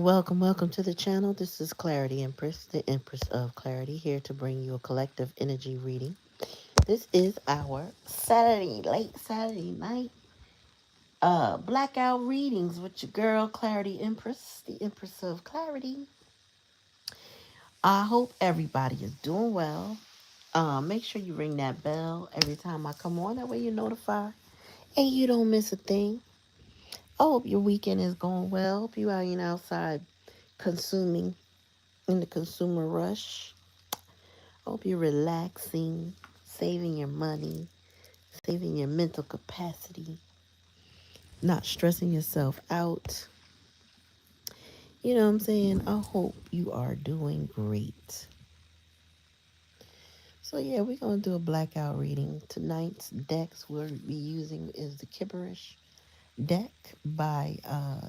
Welcome to the channel. This is Clarityempress, the Empress of Clarity, here to bring you a collective energy reading. This is our late Saturday night, blackout readings with your girl Clarity Empress, the Empress of Clarity. I hope everybody is doing well. Make sure you ring that bell every time I come on. That way you're notified and you don't miss a thing. I hope your weekend is going well. Hope you out and outside consuming in the consumer rush. Hope you're relaxing, saving your money, saving your mental capacity, not stressing yourself out. You know what I'm saying? I hope you are doing great. So yeah, we're gonna do a blackout reading. Tonight's decks we'll be using is the Kipperish deck by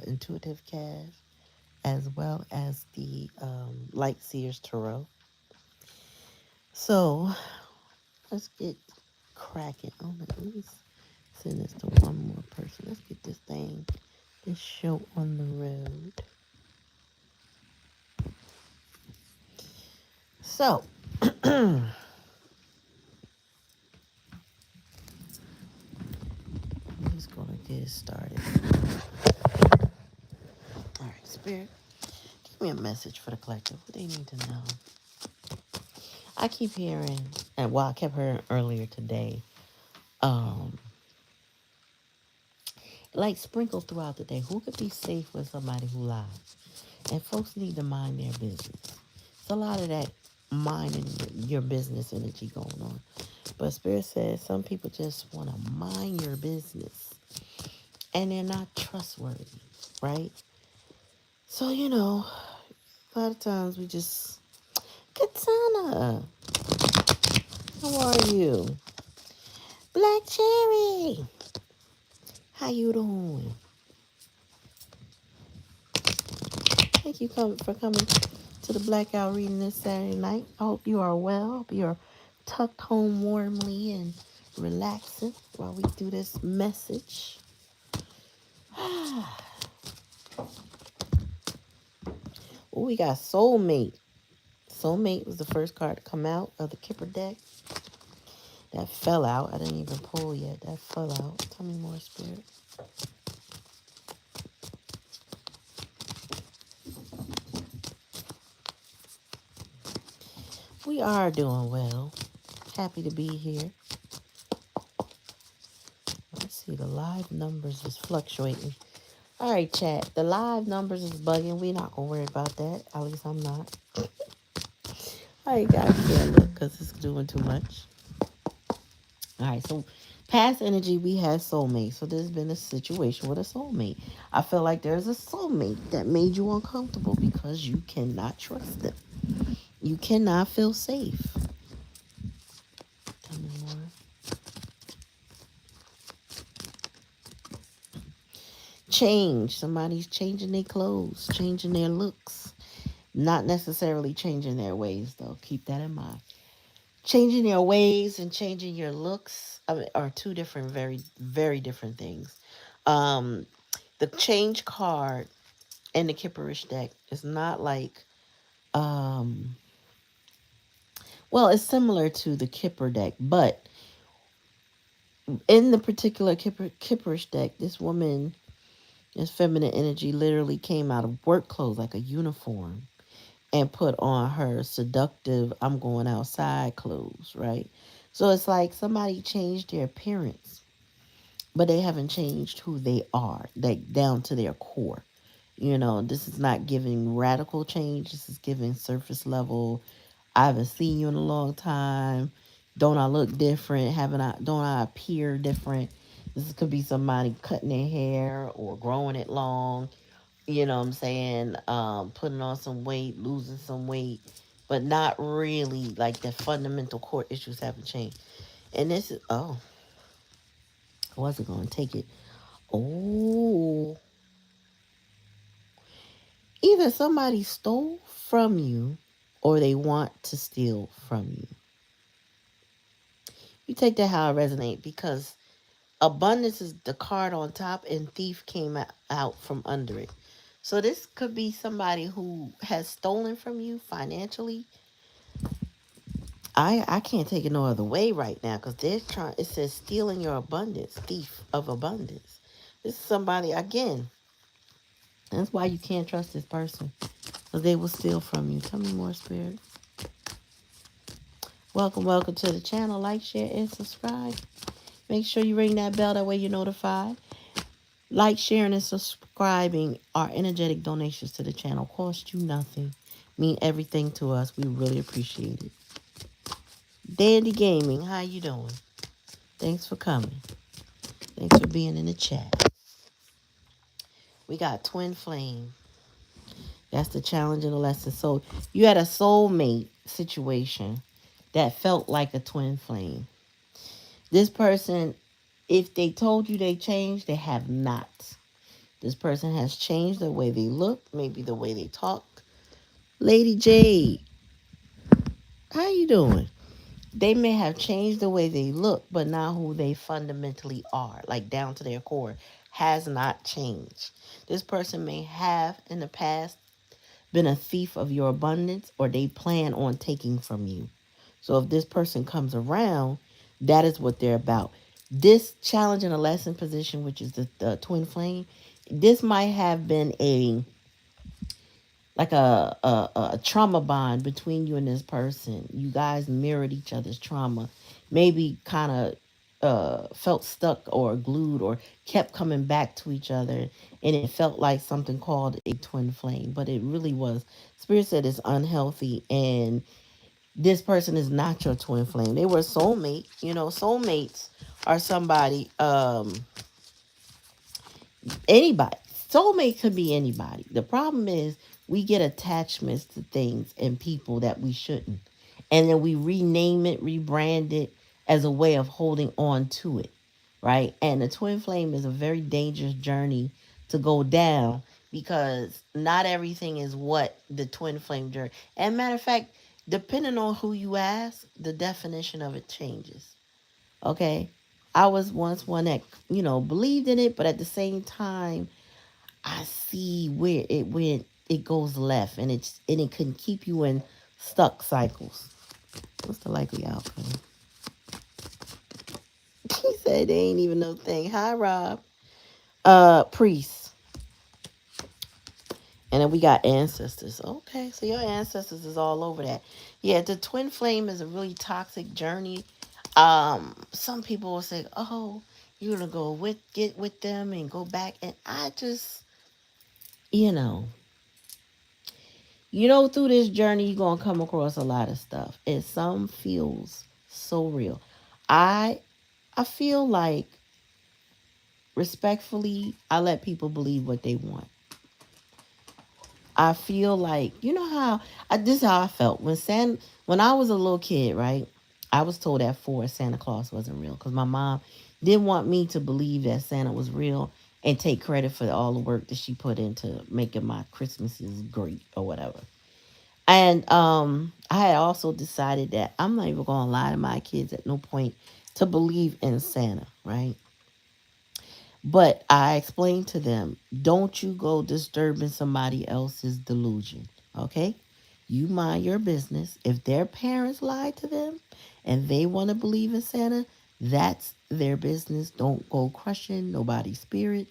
Intuitive Cash, as well as the Light Seers Tarot. So let's get cracking. Oh my goodness. Send this to one more person. Let's get this show on the road. So, I'm just gonna get it started. All right, Spirit, give me a message for the collective. What they need to know. I keep hearing, and I kept hearing earlier today, um, like sprinkled throughout the day. Who could be safe with somebody who lies? And folks need to mind their business. It's a lot of that minding your business energy going on. But Spirit says some people just want to mind your business and they're not trustworthy, right? So, a lot of times we just, Katana, how are you? Black Cherry, how you doing? Thank you for coming to the blackout reading this Saturday night. I hope you are well. Hope you are tucked home warmly and relaxing while we do this message. Oh, we got Soulmate. Soulmate was the first card to come out of the Kipper deck. That fell out. I didn't even pull yet. That fell out. Tell me more, Spirit. We are doing well. Happy to be here. Let's see. The live numbers is fluctuating. All right, chat. The live numbers is bugging. We not going to worry about that. At least I'm not. All right, guys. Can't look because it's doing too much. All right, so past energy, we had soulmate. So there's been a situation with a soulmate. I feel like there's a soulmate that made you uncomfortable because you cannot trust them. You cannot feel safe. Tell me more. Change. Somebody's changing their clothes, changing their looks. Not necessarily changing their ways, though. Keep that in mind. Changing your ways and changing your looks are two different, very, very different things. Um, the change card in the Kipperish deck is not like, um, well, it's similar to the Kipper deck, but in the particular Kipperish deck, this woman, this feminine energy, literally came out of work clothes like a uniform and put on her seductive, I'm going outside clothes, right? So it's like somebody changed their appearance, but they haven't changed who they are, like down to their core. This is not giving radical change. This is giving surface level. I haven't seen you in a long time. Don't I look different? Don't I appear different? This could be somebody cutting their hair or growing it long. You know what I'm saying? Putting on some weight, losing some weight, but not really like the fundamental core issues haven't changed. And this is, I wasn't going to take it. Oh, either somebody stole from you or they want to steal from you. You take that how it resonates because abundance is the card on top and thief came out from under it. So this could be somebody who has stolen from you financially. I can't take it no other way right now because they're trying. It says stealing your abundance, thief of abundance. This is somebody again. That's why you can't trust this person because they will steal from you. Tell me more, spirit. Welcome to the channel. Like, share, and subscribe. Make sure you ring that bell. That way you're notified. Like, sharing, and subscribing are energetic donations to the channel. Cost you nothing. Mean everything to us. We really appreciate it. Dandy Gaming, how you doing? Thanks for coming. Thanks for being in the chat. We got twin flame. That's the challenge and the lesson. So you had a soulmate situation that felt like a twin flame. This person, if they told you they changed, they have not. This person has changed the way they look, maybe the way they talk. Lady Jade, how you doing? They may have changed the way they look, but not who they fundamentally are, like down to their core, has not changed. This person may have in the past been a thief of your abundance, or they plan on taking from you. So if this person comes around, that is what they're about. This challenge in a lesson position, which is the twin flame, this might have been a trauma bond between you and this person. You guys mirrored each other's trauma. Maybe kind of felt stuck or glued or kept coming back to each other. And it felt like something called a twin flame. But it really was. Spirit said it's unhealthy. And this person is not your twin flame. They were a soulmate. You know, soulmates are somebody... anybody. Soulmate could be anybody. The problem is we get attachments to things and people that we shouldn't. And then we rename it, rebrand it as a way of holding on to it. Right? And the twin flame is a very dangerous journey to go down because not everything is what the twin flame journey. And matter of fact, depending on who you ask, the definition of it changes. Okay? I was once one that, believed in it, but at the same time, I see where it went. It goes left, and it can keep you in stuck cycles. What's the likely outcome? He said they ain't even no thing. Hi, Rob. Priest. And then we got ancestors. Okay, so your ancestors is all over that. Yeah, the twin flame is a really toxic journey. Some people will say, "Oh, you're gonna get with them and go back," and I just, you know, through this journey, you're gonna come across a lot of stuff, and some feels so real. I I feel like, respectfully, I let people believe what they want. I feel like, how this is how I felt when I was a little kid, right? I was told at 4 Santa Claus wasn't real because my mom didn't want me to believe that Santa was real and take credit for all the work that she put into making my Christmases great or whatever. And I had also decided that I'm not even gonna lie to my kids at no point to believe in Santa, right? But I explained to them, don't you go disturbing somebody else's delusion, okay? You mind your business. If their parents lied to them and they want to believe in Santa, that's their business. Don't go crushing nobody's spirit.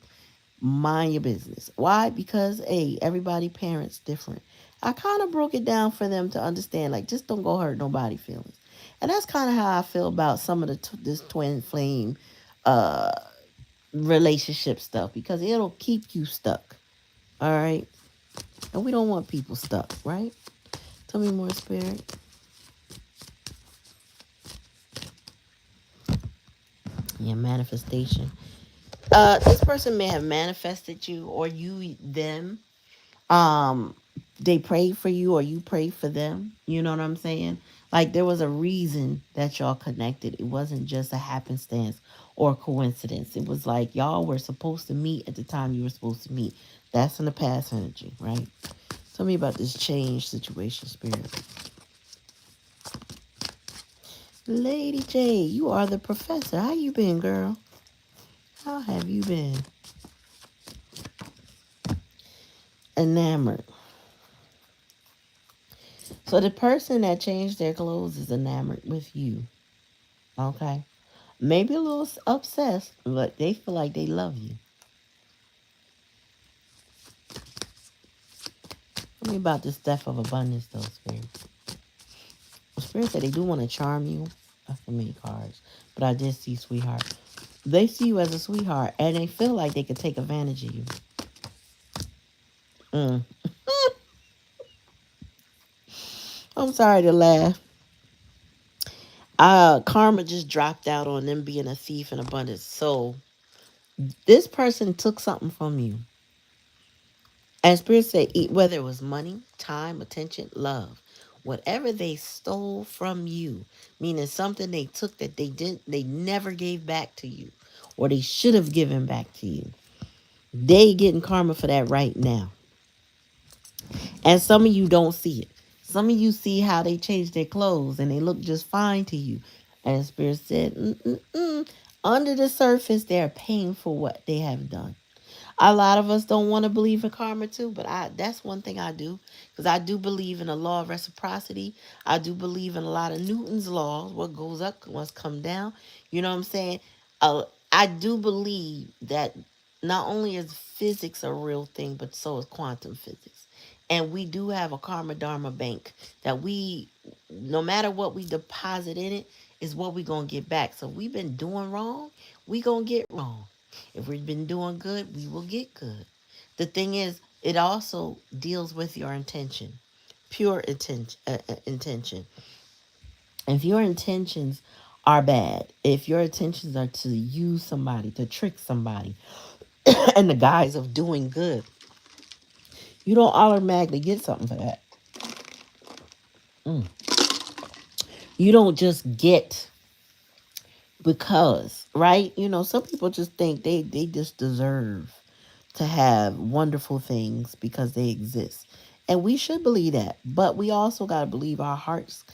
Mind your business. Why? Because, hey, everybody parents different. I kind of broke it down for them to understand, like, just don't go hurt nobody's feelings. And that's kind of how I feel about some of this twin flame uh relationship stuff, because it'll keep you stuck. All right. And we don't want people stuck, right? Tell me more, spirit. Yeah, manifestation. This person may have manifested you, or you them. Um, they prayed for you, or you prayed for them. You know what I'm saying? Like, there was a reason that y'all connected. It wasn't just a happenstance or coincidence. It was like y'all were supposed to meet at the time you were supposed to meet. That's in the past energy, right? Tell me about this change situation, spirit. Lady J, you are the professor. How you been, girl? How have you been? Enamored. So the person that changed their clothes is enamored with you. Okay. Maybe a little obsessed, but they feel like they love you. Tell me about this death of abundance, though, Spirit. Spirit said they do want to charm you. That's for many cards. But I did see sweetheart. They see you as a sweetheart, and they feel like they could take advantage of you. Mm. I'm sorry to laugh. Karma just dropped out on them being a thief in abundance. So this person took something from you. And Spirit said, whether it was money, time, attention, love, whatever they stole from you, meaning something they took that they never gave back to you, or they should have given back to you. They getting karma for that right now. And some of you don't see it. Some of you see how they change their clothes and they look just fine to you. And Spirit said, under the surface, they're paying for what they have done. A lot of us don't want to believe in karma too, but that's one thing I do, because I do believe in the law of reciprocity. I do believe in a lot of Newton's laws. What goes up must come down. You know what I'm saying? I do believe that not only is physics a real thing, but so is quantum physics. And we do have a karma dharma bank that no matter what we deposit in it, is what we going to get back. So if we've been doing wrong, we going to get wrong. If we've been doing good, we will get good. The thing is, it also deals with your intention, pure intention. If your intentions are bad, if your intentions are to use somebody, to trick somebody, in the guise of doing good, you don't automatically get something for that. Mm. You don't just get because, right? Some people just think they just deserve to have wonderful things because they exist. And we should believe that. But we also got to believe our hearts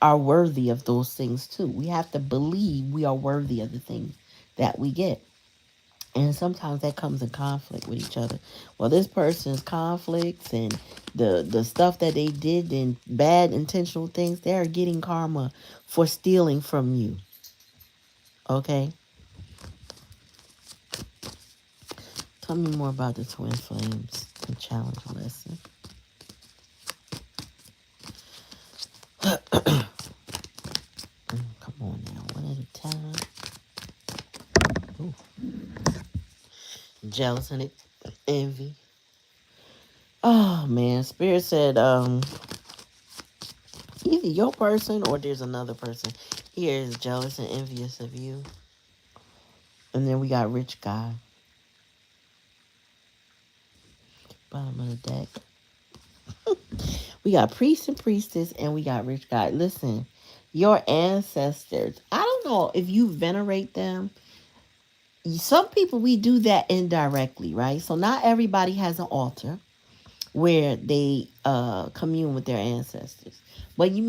are worthy of those things too. We have to believe we are worthy of the things that we get. And sometimes that comes in conflict with each other. Well, this person's conflicts and the stuff that they did and bad intentional things, they're getting karma for stealing from you. Okay? Tell me more about the twin flames and challenge lesson. Come on now, one at a time. Ooh. Jealous and envy. Oh man, Spirit said, either your person or there's another person here is jealous and envious of you. And then we got rich guy. Bottom of the deck. We got priest and priestess, and we got rich guy. Listen, your ancestors. I don't know if you venerate them. Some people, we do that indirectly, right? So not everybody has an altar where they commune with their ancestors. But you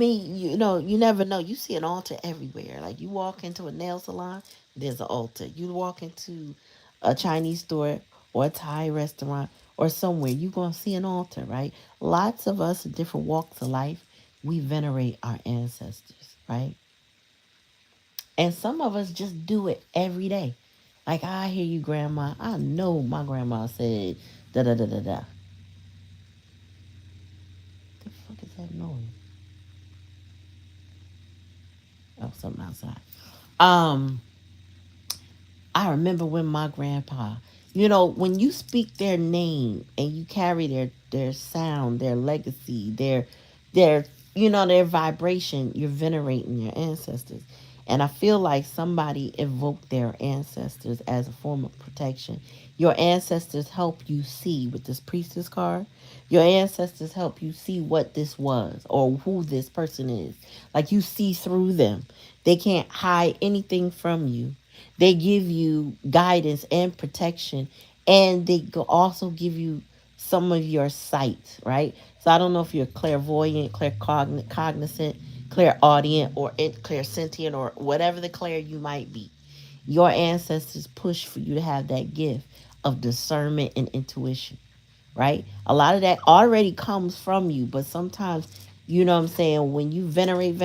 never know. You see an altar everywhere. Like you walk into a nail salon, there's an altar. You walk into a Chinese store or a Thai restaurant or somewhere, you're going to see an altar, right? Lots of us in different walks of life, we venerate our ancestors, right? And some of us just do it every day. Like, I hear you, grandma. I know my grandma said da da da da da. The fuck is that noise? Oh, something outside. Um, I remember when my grandpa, when you speak their name and you carry their sound, their legacy, their their vibration, you're venerating your ancestors. And I feel like somebody evoked their ancestors as a form of protection. Your ancestors help you see with this priestess card. Your ancestors help you see what this was or who this person is. Like you see through them. They can't hide anything from you. They give you guidance and protection, and they also give you some of your sight, right? So I don't know if you're clairvoyant, claircognizant, clairaudient, or clairsentient, or whatever the clair you might be. Your ancestors push for you to have that gift of discernment and intuition. right? A lot of that already comes from you, but sometimes, you know what I'm saying, when you venerate,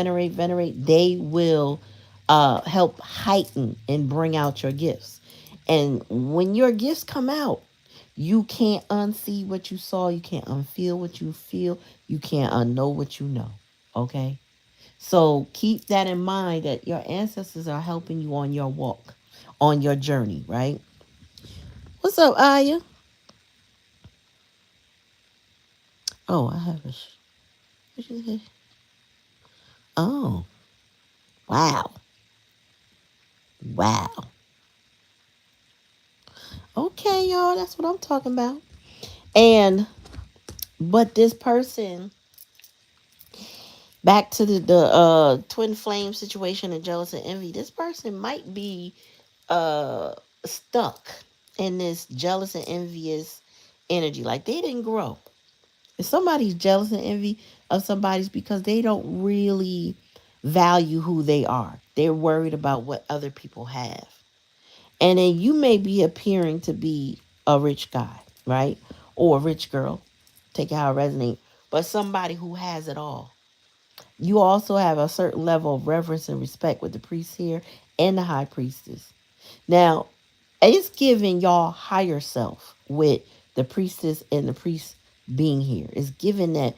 they will help heighten and bring out your gifts. And when your gifts come out, you can't unsee what you saw, you can't unfeel what you feel, you can't unknow what you know. Okay? So keep that in mind that your ancestors are helping you on your walk, on your journey, right? What's up, Aya? Oh, I have a. What you say? Oh, wow. Wow. Okay, y'all, that's what I'm talking about. And but this person, back to the twin flame situation and jealous and envy, this person might be uh stuck in this jealous and envious energy. Like they didn't grow. If somebody's jealous and envy of somebody's because they don't really value who they are. They're worried about what other people have. And then you may be appearing to be a rich guy, right? Or a rich girl. Take it how it resonates. But somebody who has it all. You also have a certain level of reverence and respect with the priest here and the high priestess. Now, it's giving y'all higher self with the priestess and the priest being here. It's giving that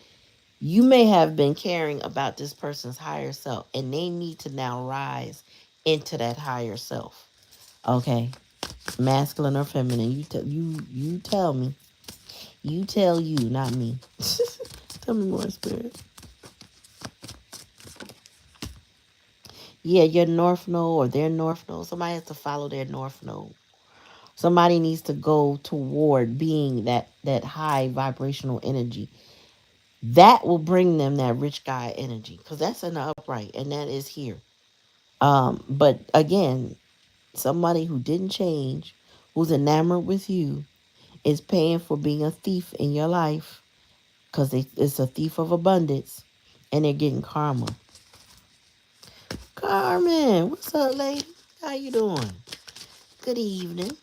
you may have been caring about this person's higher self and they need to now rise into that higher self. Okay? Masculine or feminine. You tell me. You tell you, not me. Tell me more, spirit. Yeah, your north node or their north node. Somebody has to follow their north node. Somebody needs to go toward being that high vibrational energy. That will bring them that rich guy energy because that's in the upright and that is here. But again, somebody who didn't change, who's enamored with you, is paying for being a thief in your life because it's a thief of abundance and they're getting karma. Carmen, what's up, lady? How you doing? Good evening.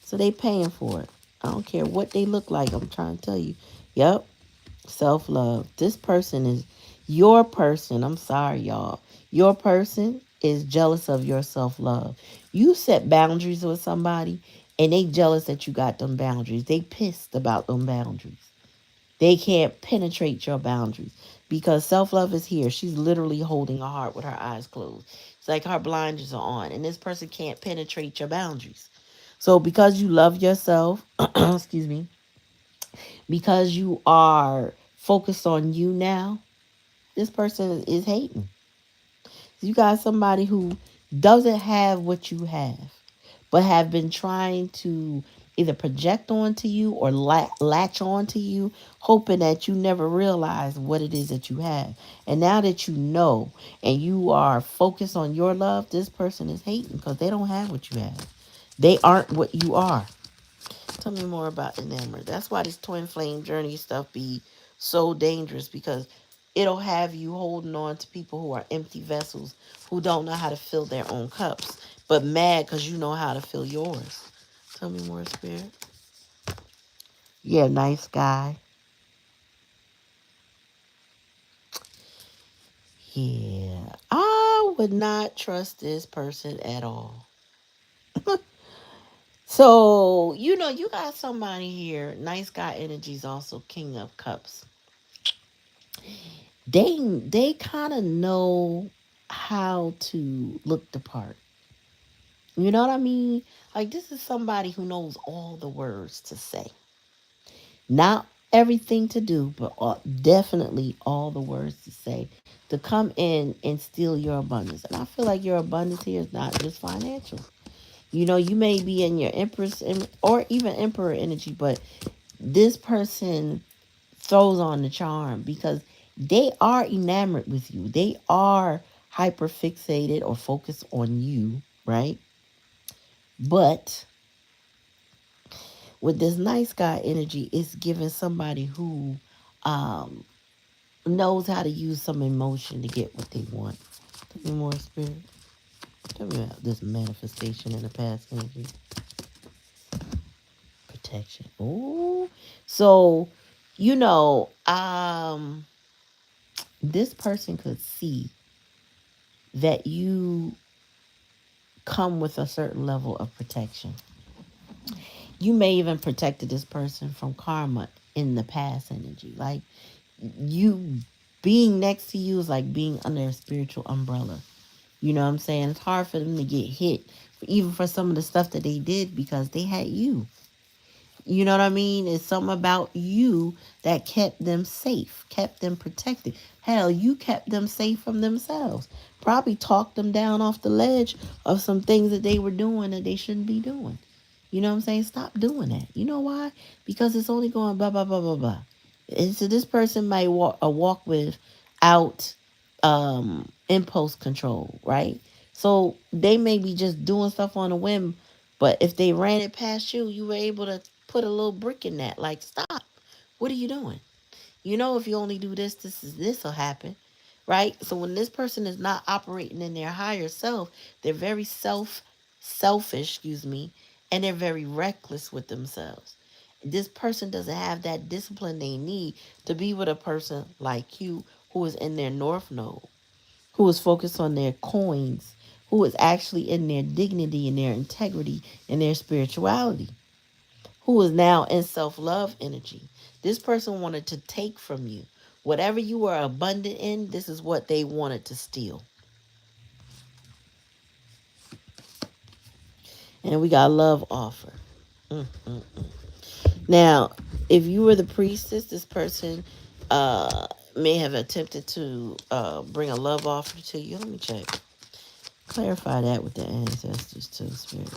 So they paying for it. I don't care what they look like. I'm trying to tell you. Yep. Self-love. This person is your person. I'm sorry, y'all. Your person is jealous of your self-love. You set boundaries with somebody and they jealous that you got them boundaries. They pissed about them boundaries. They can't penetrate your boundaries because self-love is here. She's literally holding a heart with her eyes closed. It's like her blinders are on and this person can't penetrate your boundaries. So because you love yourself, excuse me, because you are focused on you now, this person is hating. You got somebody who doesn't have what you have, but have been trying to either project onto you or latch onto you, hoping that you never realize what it is that you have. And now that you know and you are focused on your love, this person is hating because they don't have what you have. They aren't what you are. Tell me more about enamored. That's why this twin flame journey stuff be so dangerous because it'll have you holding on to people who are empty vessels who don't know how to fill their own cups, but mad because you know how to fill yours. Tell me more, spirit. Yeah, nice guy. Yeah, I would not trust this person at all. So, you got somebody here. Nice guy energy is also king of cups. They kind of know how to look the part. You know what I mean? Like this is somebody who knows all the words to say. Not everything to do, but definitely all the words to say to come in and steal your abundance. And I feel like your abundance here is not just financial. You may be in your Empress or even Emperor energy, but this person throws on the charm because they are enamored with you. They are hyper fixated or focused on you, right? But with this nice guy energy, it's giving somebody who um, knows how to use some emotion to get what they want. Tell me more, spirit. Tell me about this manifestation in the past energy. protection. Ooh. So, you know, this person could see that you come with a certain level of protection. You may even protected this person from karma in the past energy. Like you being next to you is like being under a spiritual umbrella. You know what I'm saying? It's hard for them to get hit, even for some of the stuff that they did because they had you. You know what I mean? It's something about you that kept them safe, kept them protected. Hell, you kept them safe from themselves. Probably talked them down off the ledge of some things that they were doing that they shouldn't be doing. You know what I'm saying? Stop doing that. You know why? Because it's only going blah blah blah blah blah. And so this person might walk without impulse control, right? So they may be just doing stuff on a whim, but if they ran it past you, you were able to put a little brick in that. Like, stop. What are you doing? You know, if you only do this, this will happen, right? So when this person is not operating in their higher self, they're very selfish, excuse me, and they're very reckless with themselves. This person doesn't have that discipline they need to be with a person like you who is in their north node, who is focused on their coins, who is actually in their dignity and their integrity and their spirituality, who is now in self love energy. This person wanted to take from you. Whatever you were abundant in, this is what they wanted to steal. And we got love offer. Mm-mm. Now, if you were the priestess, this person may have attempted to bring a love offer to you. Let me check. Clarify that with the ancestors to the spirit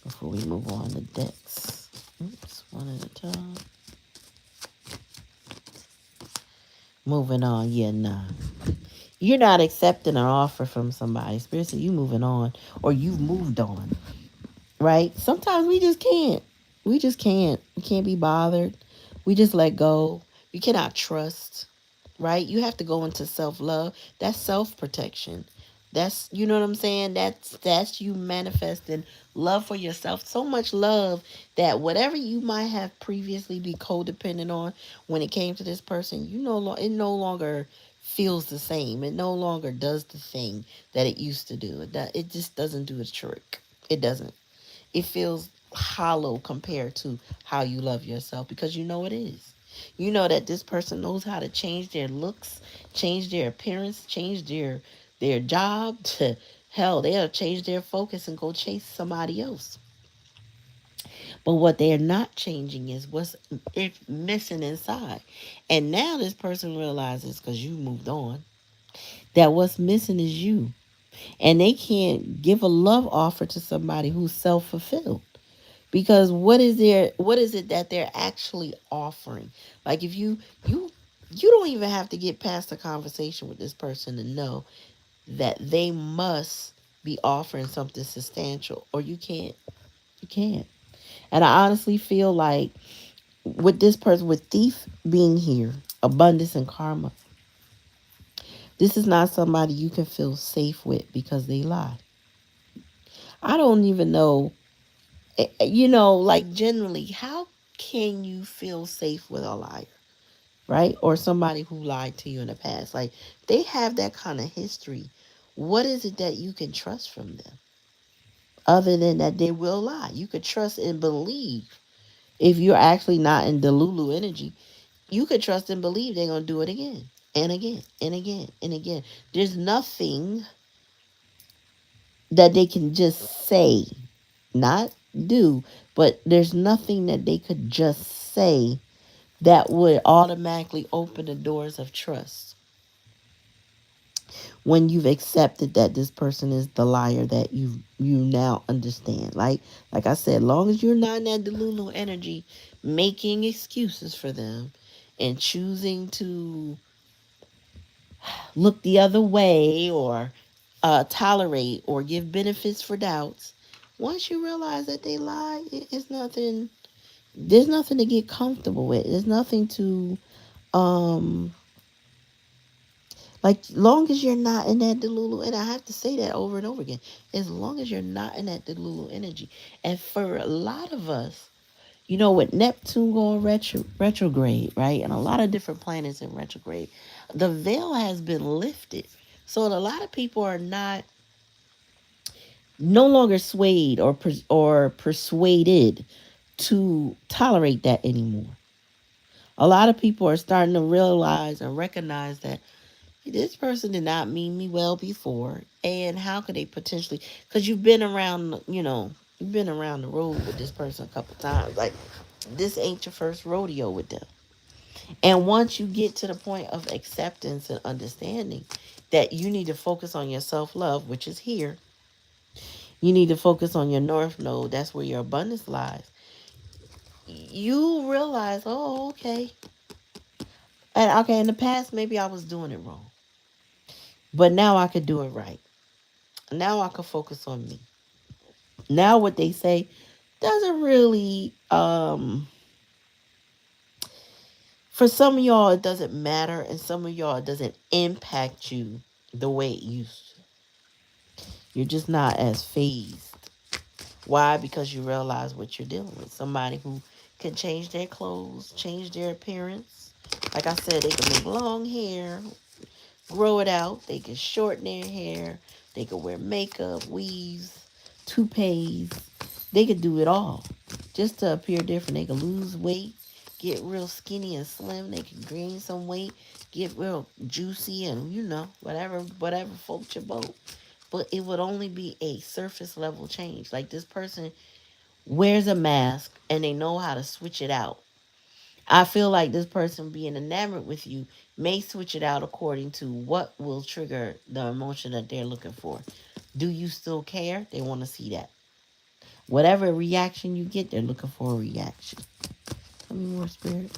before we move on to decks. Oops, one at a time. Moving on, yeah, nah. You're not accepting an offer from somebody. Spirit said you moving on or you've moved on, right? Sometimes we just can't. We just can't. We can't be bothered. We just let go. You cannot trust, right? You have to go into self-love. That's self-protection. That's, you know what I'm saying? That's you manifesting love for yourself. So much love that whatever you might have previously be codependent on when it came to this person, it no longer feels the same. It no longer does the thing that it used to do. It just doesn't do its trick. It doesn't. It feels hollow compared to how you love yourself because you know it is. You know that this person knows how to change their looks, change their appearance, change their job to hell, they'll change their focus and go chase somebody else. But what they're not changing is what's missing inside. And now this person realizes because you moved on that what's missing is you. And they can't give a love offer to somebody who's self-fulfilled. Because what is it that they're actually offering? Like if you don't even have to get past a conversation with this person to know that they must be offering something substantial or you can't. And I honestly feel like with this person, with thief being here, abundance and karma, this is not somebody you can feel safe with because they lie. I don't even know, like generally, how can you feel safe with a liar, right? Or somebody who lied to you in the past. Like they have that kind of history. What is it that you can trust from them? Other than that they will lie. You could trust and believe. If you're actually not in Delulu energy, you could trust and believe they're gonna do it again and again and again and again. There's nothing that they can just say, not do, but there's nothing that they could just say that would automatically open the doors of trust when you've accepted that this person is the liar that you now understand. Like I said, long as you're not in that Delulu energy making excuses for them and choosing to look the other way or tolerate or give benefits for doubts, once you realize that they lie, it's nothing. There's nothing to get comfortable with. There's nothing to um like long as you're not in that Delulu, and I have to say that over and over again, as long as you're not in that Delulu energy. And for a lot of us, You know, with Neptune going retrograde, right? And a lot of different planets in retrograde, the veil has been lifted. So a lot of people are not no longer swayed or persuaded to tolerate that anymore. A lot of people are starting to realize and recognize that this person did not mean me well before, and how could they potentially? Because you've been around, you've been around the road with this person a couple times. Like, this ain't your first rodeo with them. And once you get to the point of acceptance and understanding that you need to focus on your self love, which is here, you need to focus on your north node. That's where your abundance lies. You realize, oh, okay. And okay, in the past, maybe I was doing it wrong. But now I could do it right. Now I can focus on me. Now what they say doesn't really for some of y'all it doesn't matter, and some of y'all it doesn't impact you the way it used to. You're just not as phased. Why? Because you realize what you're dealing with. Somebody who can change their clothes, change their appearance. Like I said, they can make long hair, grow it out. They can shorten their hair. They can wear makeup, weaves, toupees. They could do it all just to appear different. They can lose weight, get real skinny and slim. They can gain some weight, get real juicy, and whatever floats your boat. But it would only be a surface level change. Like, this person wears a mask and they know how to switch it out. I feel like this person being enamored with you may switch it out according to what will trigger the emotion that they're looking for. Do you still care? They want to see that. Whatever reaction you get, they're looking for a reaction. Tell me more, Spirit.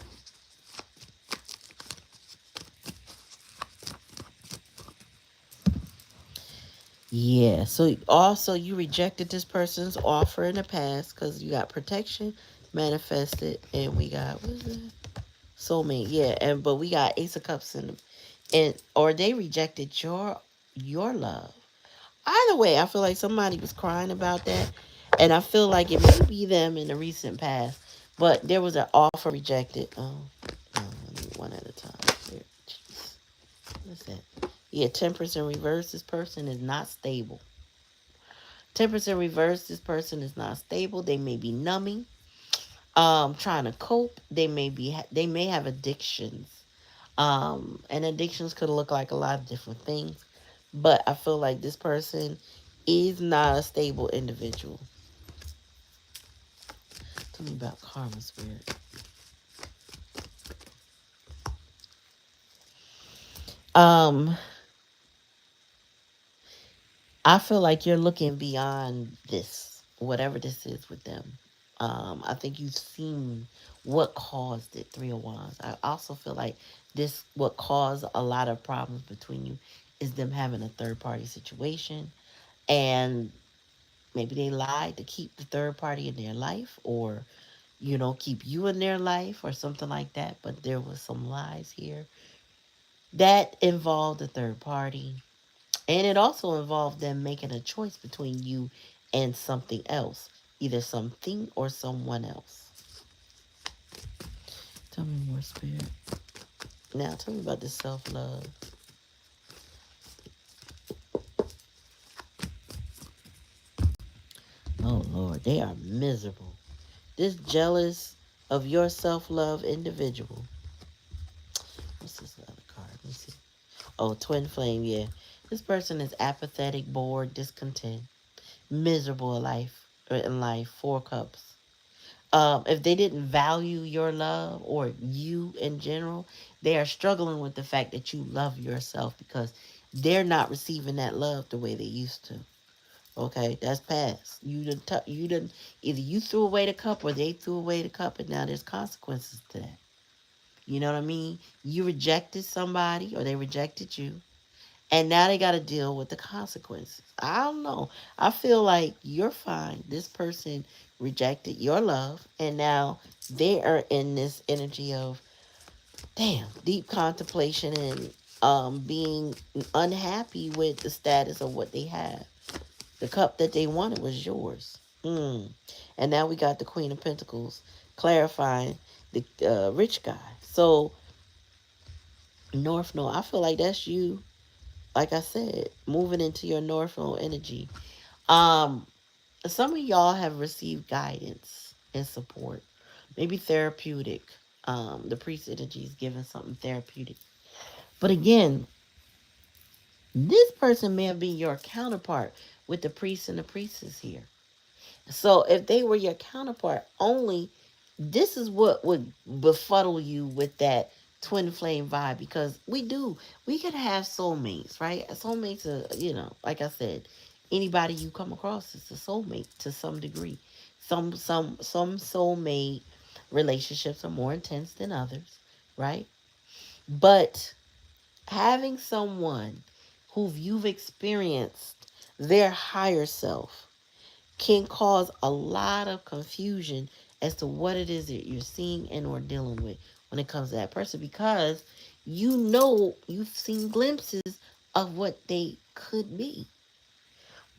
Yeah, so also you rejected this person's offer in the past because you got protection manifested, and we got, what is it? Soulmate, yeah, but we got Ace of Cups or they rejected your love. Either way, I feel like somebody was crying about that, and I feel like it may be them in the recent past, but there was an offer rejected. Let me one at a time. Here, jeez. What's that? Yeah, Temperance in reverse. This person is not stable. Temperance in reverse. This person is not stable. They may be numbing, trying to cope. They may have addictions. And addictions could look like a lot of different things, but I feel like this person is not a stable individual. Tell me about karma, Spirit. Um, I feel like you're looking beyond this, whatever this is with them. I think you've seen what caused it, Three of Wands. I also feel like what caused a lot of problems between you is them having a third party situation, and maybe they lied to keep the third party in their life, or keep you in their life, or something like that. But there was some lies here that involved a third party. And it also involved them making a choice between you and something else, either something or someone else. Tell me more, Spirit. Now, tell me about the self love. Oh, Lord, they are miserable. This jealous of your self love individual. What's this other card? Let me see. Oh, twin flame, yeah. This person is apathetic, bored, discontent, miserable in life. Four cups. If they didn't value your love or you in general, they are struggling with the fact that you love yourself because they're not receiving that love the way they used to. Okay, that's past. You didn't either you threw away the cup or they threw away the cup, and now there's consequences to that. You know what I mean? You rejected somebody or they rejected you, and now they got to deal with the consequences. I don't know. I feel like you're fine. This person rejected your love, and now they are in this energy of, damn, deep contemplation and being unhappy with the status of what they have. The cup that they wanted was yours. And now we got the Queen of Pentacles. clarifying the rich guy. So North Node, I feel like that's you. Like I said, moving into your North Node energy. Um, some of y'all have received guidance and support, maybe therapeutic. The priest energy is giving something therapeutic. But again, this person may have been your counterpart with the priest and the priestess here. So if they were your counterpart only, this is what would befuddle you with that twin flame vibe, because we could have soulmates, right? Soulmates are, like I said, anybody you come across is a soulmate to some degree. Some soulmate relationships are more intense than others, right? But having someone who you've experienced their higher self can cause a lot of confusion as to what it is that you're seeing and or dealing with when it comes to that person, because you've seen glimpses of what they could be,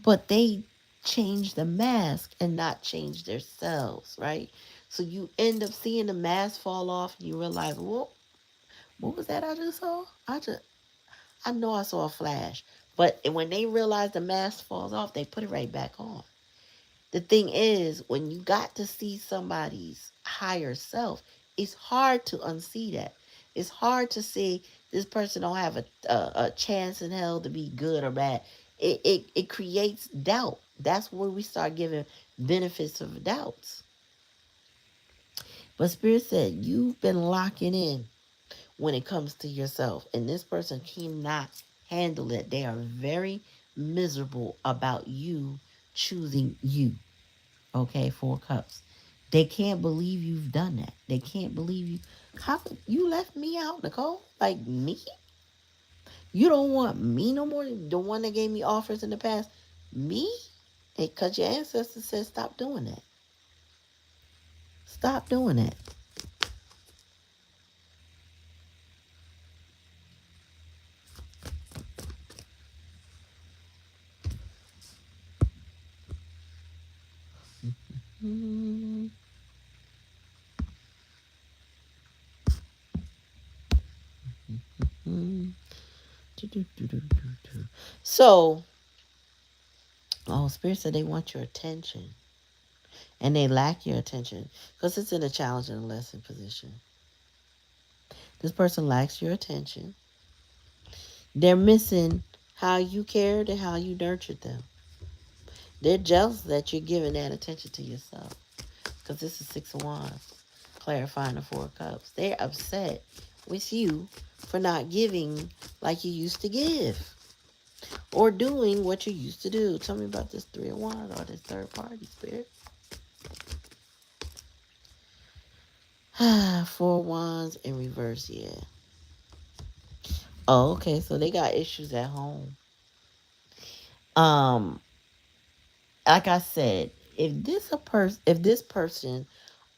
but they change the mask and not change themselves, right? So you end up seeing the mask fall off and you realize, well, what was that I just saw? I know I saw a flash. But when they realize the mask falls off, they put it right back on. The thing is, when you got to see somebody's higher self, it's hard to unsee that. It's hard to see this person don't have a chance in hell to be good or bad. It creates doubt. That's where we start giving benefits of doubts. But Spirit said, you've been locking in when it comes to yourself. And this person cannot handle it. They are very miserable about you choosing you. Okay, 4 cups. They can't believe you've done that. They can't believe you. How you left me out, Nicole? Like me? You don't want me no more? The one that gave me offers in the past? Me? Because your ancestors said stop doing that. Stop doing that. Mm-hmm. So, Spirit said they want your attention. And they lack your attention because it's in a challenge and a lesson position. This person lacks your attention. They're missing how you cared and how you nurtured them. They're jealous that you're giving that attention to yourself, because this is 6 of Wands, clarifying the 4 cups. They're upset with you for not giving like you used to give or doing what you used to do. Tell me about this 3 of Wands or this third party, Spirit. 4 Wands in reverse, yeah. Oh, okay. So they got issues at home. Um, like I said, if this person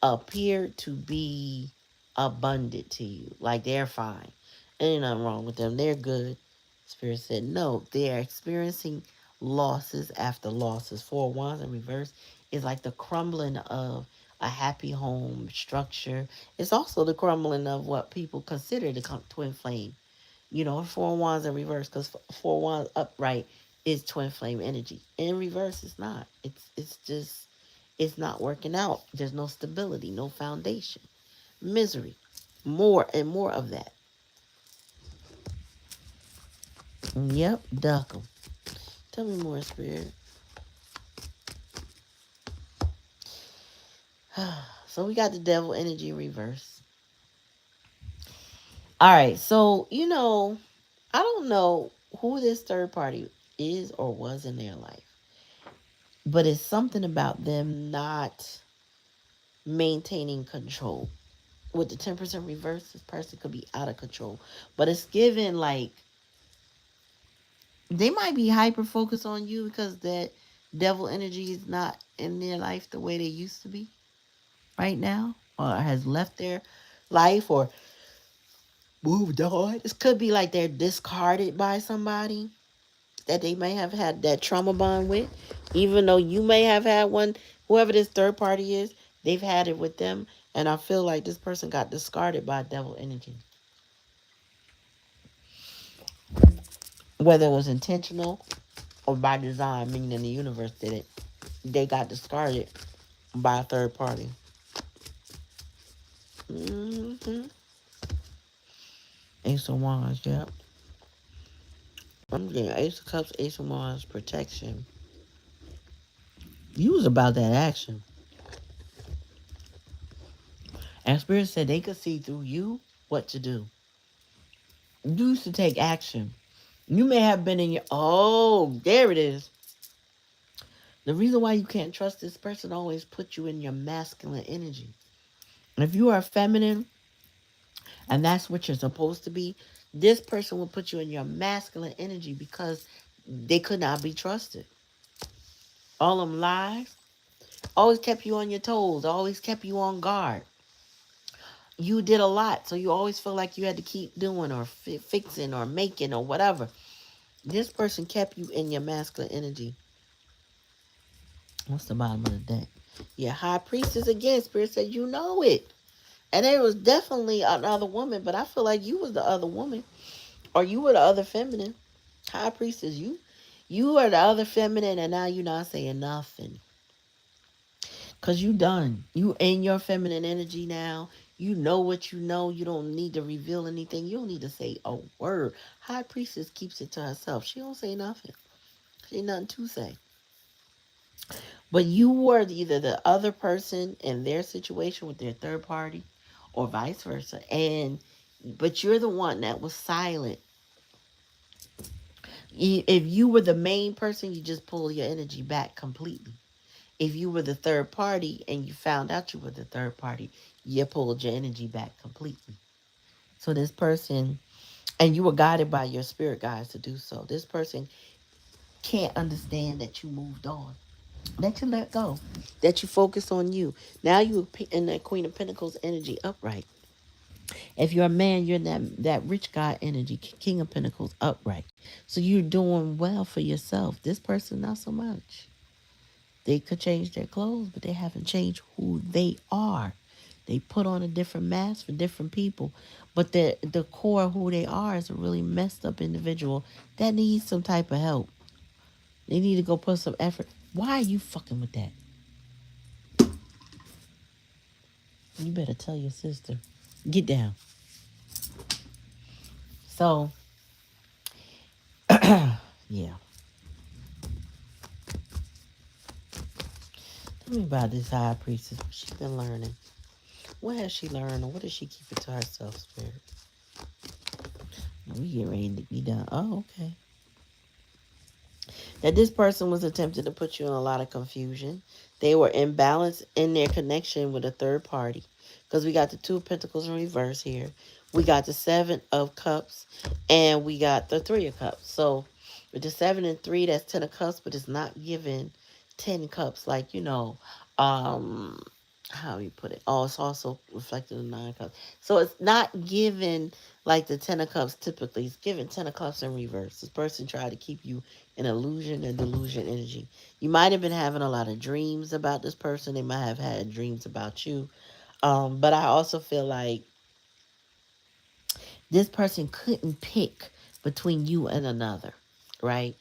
appeared to be abundant to you, like they're fine, ain't nothing wrong with them, they're good. Spirit said no, they are experiencing losses after losses. 4 Wands in reverse is like the crumbling of a happy home structure. It's also the crumbling of what people consider the twin flame. 4 Wands in reverse, because 4 Wands upright is twin flame energy. In reverse, it's not. It's just it's not working out. There's no stability, no foundation, misery, more and more of that. Yep, duck 'em. Tell me more, Spirit. So we got the devil energy in reverse. All right, so I don't know who this third party is or was in their life, but it's something about them not maintaining control. With the 10% reverse, this person could be out of control. But it's given like they might be hyper focused on you because that devil energy is not in their life the way they used to be right now, or has left their life or moved on. This could be like they're discarded by somebody that they may have had that trauma bond with, even though you may have had one. Whoever this third party is, they've had it with them, And I feel like this person got discarded by devil energy. Whether it was intentional or by design, meaning the universe did it. They got discarded by a third party. Mm-hmm. Ace of Wands, yep. I'm getting Ace of Cups, Ace of Wands, protection. You was about that action. And Spirit said they could see through you what to do. You used to take action. You may have been in your... Oh, there it is. The reason why you can't trust this person always put you in your masculine energy. If you are feminine and that's what you're supposed to be, this person will put you in your masculine energy because they could not be trusted. All them lies always kept you on your toes, always kept you on guard. You did a lot, so you always feel like you had to keep doing or fixing or making or whatever. This person kept you in your masculine energy. What's the bottom of the deck? Yeah, High Priestess again. Spirit said you know it. And there was definitely another woman, but I feel like you was the other woman. Or you were the other feminine. High Priestess, you are the other feminine, and now you're not saying nothing. Because you done. You in your feminine energy now. You know what you know. You don't need to reveal anything. You don't need to say a word. High Priestess keeps it to herself. She don't say nothing. She ain't nothing to say. But you were either the other person in their situation with their third party or vice versa. But you're the one that was silent. If you were the main person, you just pull your energy back completely. If you were the third party and you found out you were the third party, you pulled your energy back completely. So this person, and you were guided by your spirit guides to do so. This person can't understand that you moved on, that you let go, that you focus on you. Now you in that Queen of Pentacles energy upright. If you're a man, you're in that rich guy energy, King of Pentacles upright. So you're doing well for yourself. This person, not so much. They could change their clothes, but they haven't changed who they are. They put on a different mask for different people, but the core of who they are is a really messed up individual that needs some type of help. They need to go put some effort. Why are you fucking with that? You better tell your sister. Get down. So, yeah. Tell me about this high priestess. What she been learning? What has she learned, or what does she keep it to herself, Spirit? We get ready to be done. Oh, okay. That this person was attempting to put you in a lot of confusion. They were imbalanced in their connection with a third party. Because we got the Two of Pentacles in reverse here. We got the Seven of Cups. And we got the Three of Cups. So with the 7 and 3, that's 10 of Cups. But it's not giving 10 cups. Like, um, how do you put it? Oh, it's also reflected in 9 cups. So it's not given like the 10 of Cups typically. It's given 10 of Cups in reverse. This person tried to keep you in illusion and delusion energy. You might have been having a lot of dreams about this person. They might have had dreams about you. But I also feel like this person couldn't pick between you and another, right?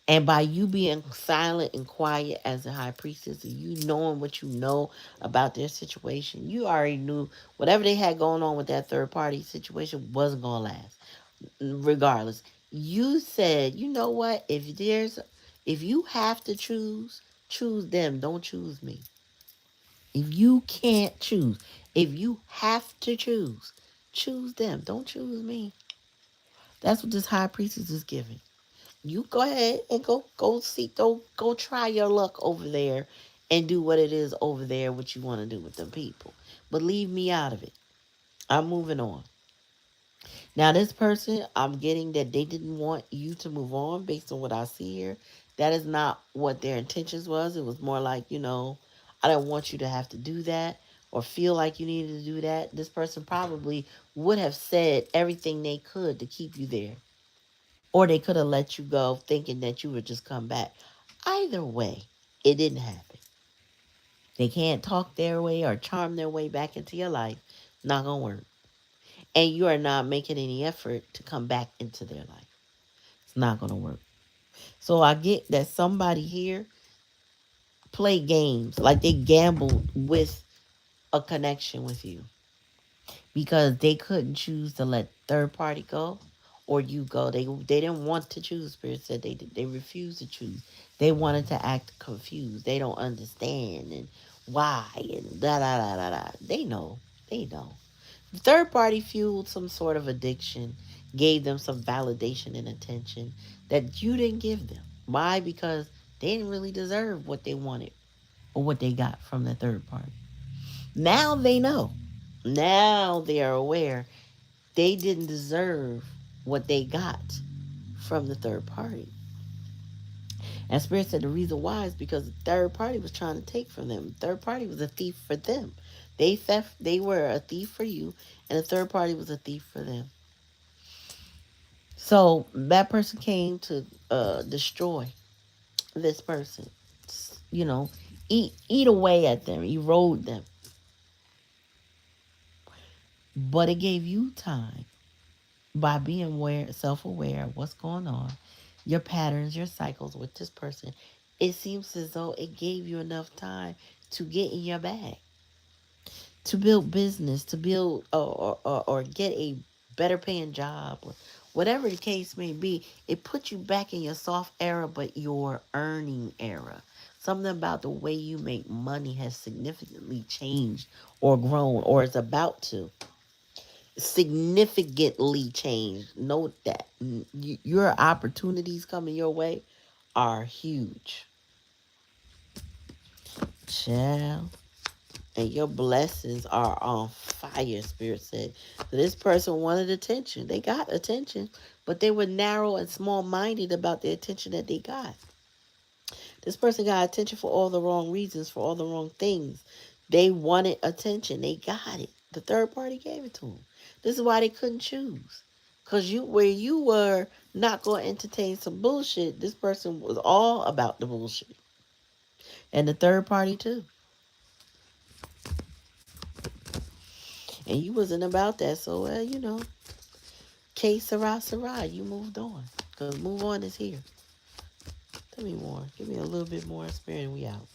And by you being silent and quiet as a high priestess, and you knowing what you know about their situation, you already knew whatever they had going on with that third party situation wasn't going to last. Regardless, you said, you know what? If you have to choose them. Don't choose me. If you can't choose, if you have to choose them. Don't choose me. That's what this high priestess is giving. You go ahead and go see go try your luck over there and do what it is over there what you want to do with them people. But leave me out of it. I'm moving on. Now this person, I'm getting that they didn't want you to move on based on what I see here. That is not what their intentions was. It was more like, I don't want you to have to do that or feel like you needed to do that. This person probably would have said everything they could to keep you there. Or they could have let you go thinking that you would just come back. Either way, it didn't happen. They can't talk their way or charm their way back into your life. Not gonna work. And you are not making any effort to come back into their life. It's not gonna work. So I get that somebody here play games, like they gambled with a connection with you because they couldn't choose to let third party go or you go. They didn't want to choose. Spirit said they refused to choose. They wanted to act confused. They don't understand and why and da da da da da. They know. They know. The third party fueled some sort of addiction, gave them some validation and attention that you didn't give them. Why? Because they didn't really deserve what they wanted or what they got from the third party. Now they know. Now they are aware they didn't deserve what they got from the third party. And Spirit said the reason why is because the third party was trying to take from them. The third party was a thief for them. They were a thief for you, and the third party was a thief for them. So that person came to destroy this person. You know, eat away at them, erode them. But it gave you time by being aware, self-aware of what's going on, your patterns, your cycles with this person. It seems as though it gave you enough time to get in your bag, to build business, to build or get a better paying job, or whatever the case may be. It put you back in your soft era, but your earning era. Something about the way you make money has significantly changed or grown or is about to significantly changed. Note that your opportunities coming your way are huge. Child. And your blessings are on fire, Spirit said. So this person wanted attention. They got attention, but they were narrow and small minded about the attention that they got. This person got attention for all the wrong reasons, for all the wrong things. They wanted attention. They got it. The third party gave it to them. This is why they couldn't choose. Because where you were not going to entertain some bullshit, this person was all about the bullshit. And the third party too. And you wasn't about that. So, K Sarah Sarah, you moved on. Because move on is here. Tell me more. Give me a little bit more experience and we out.